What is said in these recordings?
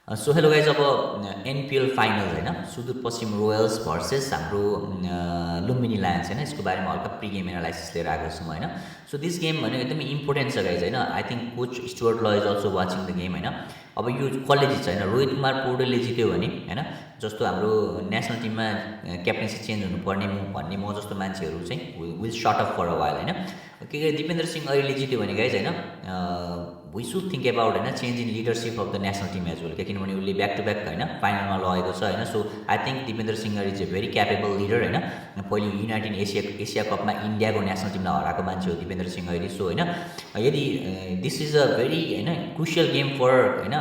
so hello guys अब NPL final होइन Sudurpashchim royals versus हाम्रो लुम्बिनी लायन्स होइन यसको बारेमा हल्का प्रि गेम एनालाइसिस लिएर आएको छौँ होइन सो दिस गेम भने एकदमै इम्पोर्टेन्ट छ गाइज होइन आई थिङ्क कोच स्टुअर्ट ल is also watching the game होइन अब यो कसले जित्छ होइन रोहित कुमार पौडेलले जित्यो भने होइन जस्तो हाम्रो नेसनल टिममा क्याप्टेन्सी चेन्ज हुनुपर्ने भन्ने म जस्तो मान्छेहरू चाहिँ will sort up for a while होइन के दिपेन्द्र सिंह अहिले जित्यो भने गाइज होइन वी सुड थिङ्क एबाउट होइन change in leadership of the national team as well किनभने उसले ब्याक टु ब्याक होइन फाइनलमा लगेको छ होइन so I think Dipendra Singh is a very capable leader होइन पहिले युनाइटेड एसिया कपमा इन्डियाको नेसनल टिमलाई हराएको मान्छे हो दिपेन्द्र सिंह अहिले सो होइन यदि दिस इज अ भेरी होइन क्रुसियल गेम फर होइन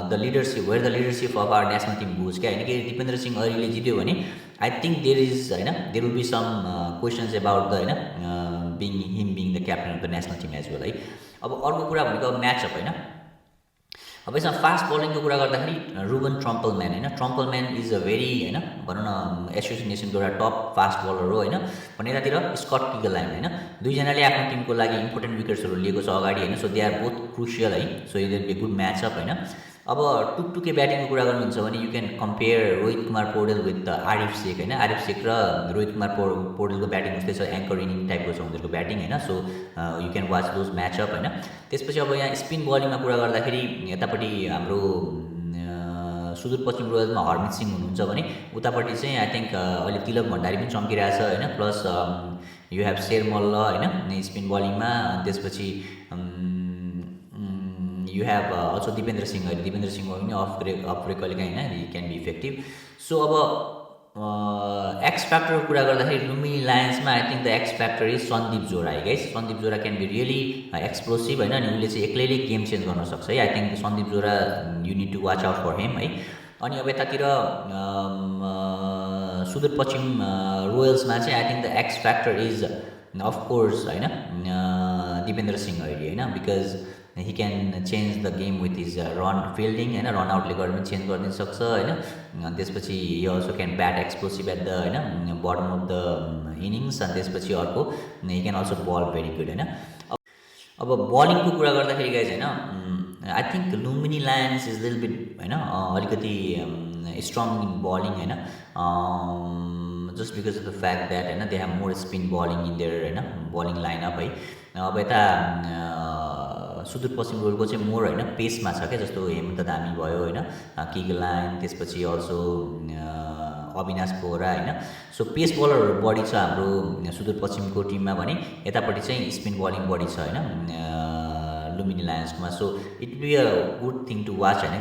the leadership where the leadership of our national team goes क्या होइन कि दिपेन्द्र सिंह अहिले जित्यो भने आई थिङ्क देयर इज होइन there will be some questions about the होइन being the captain of the national team as well है अब अर्को कुरा भनेको अब म्याचअप होइन अब यसमा फास्ट बलिङको कुरा गर्दाखेरि रुबन ट्रम्पलम्यान होइन ट्रम्पलम्यान इज अ भेरी होइन भनौँ न एसोसिएसन नेसनको एउटा टप फास्ट बलर हो होइन भने यतातिर स्कट किगलल्यान्ड होइन दुईजनाले आफ्नो टिमको लागि इम्पोर्टेन्ट विकेट्सहरू लिएको छ अगाडि होइन so they are both crucial है so it will be good matchup होइन अब टुकटुके ब्याटिङको कुरा गर्नुहुन्छ भने you can compare Rohit Kumar Paudel with Aarif Sheikh होइन आरिफ शेख र रोहित कुमार पौडेलको ब्याटिङ उस्तै छ एङ्कर इनिङ टाइपको छ उनीहरूको ब्याटिङ होइन so you can watch those matchup होइन त्यसपछि अब यहाँ स्पिन बलिङमा कुरा गर्दाखेरि यतापट्टि हाम्रो सुदूरपश्चिम रोयल्समा हरमित सिंह हुनुहुन्छ भने उतापट्टि चाहिँ आई थिङ्क अहिले तिलक भण्डारी पनि चम्किरहेछ होइन plus you have Sher Malla होइन स्पिन बलिङमा त्यसपछि you have also Dipendra Singh अहिले दिपेन्द्र सिंह पनि अफ ब्रेक कहिलेकाहीँ होइन he can be effective so अब एक्स फ्याक्टरको कुरा गर्दाखेरि लुम्बिनी लायन्समा I think the X factor is Sandeep Jora है गाइस सन्दीप जोरा क्यान बी रियली एक्सप्लोसिभ होइन अनि उसले चाहिँ एक्लैले गेम चेन्ज गर्न सक्छ है I think Sandeep Jora you need to watch out for him है अनि अब यतातिर सुदूरपश्चिम रोयल्समा चाहिँ I think the X factor is of course होइन दिपेन्द्र सिंह अहिले होइन because he can change the game with his run fielding होइन रन आउटले गर्दा पनि चेन्ज गरिदिन सक्छ होइन त्यसपछि he also can bat explosive at the होइन बटम अफ द इनिङ्स अनि त्यसपछि अर्को he can also bowl very good होइन अब बलिङको कुरा गर्दाखेरि गाइज होइन I think Lumbini lions is लिल बिट होइन अलिकति स्ट्रङ इन बलिङ होइन just because of the fact that होइन they have more spin bowling in there होइन बलिङ लाइनअप है अब यता सुदूरपश्चिम रोयलको चाहिँ मोर होइन पेसमा छ क्या जस्तो हेमन्त धामी भयो होइन किगलल्यान्ड त्यसपछि अल्सो अविनाश बोहरा होइन सो पेस बलरहरू बढी छ हाम्रो सुदूरपश्चिमको टिममा भने यतापट्टि चाहिँ स्पिन बलिङ बढी छ होइन लुम्बिनी लायन्सकोमा so it be a good thing to watch होइन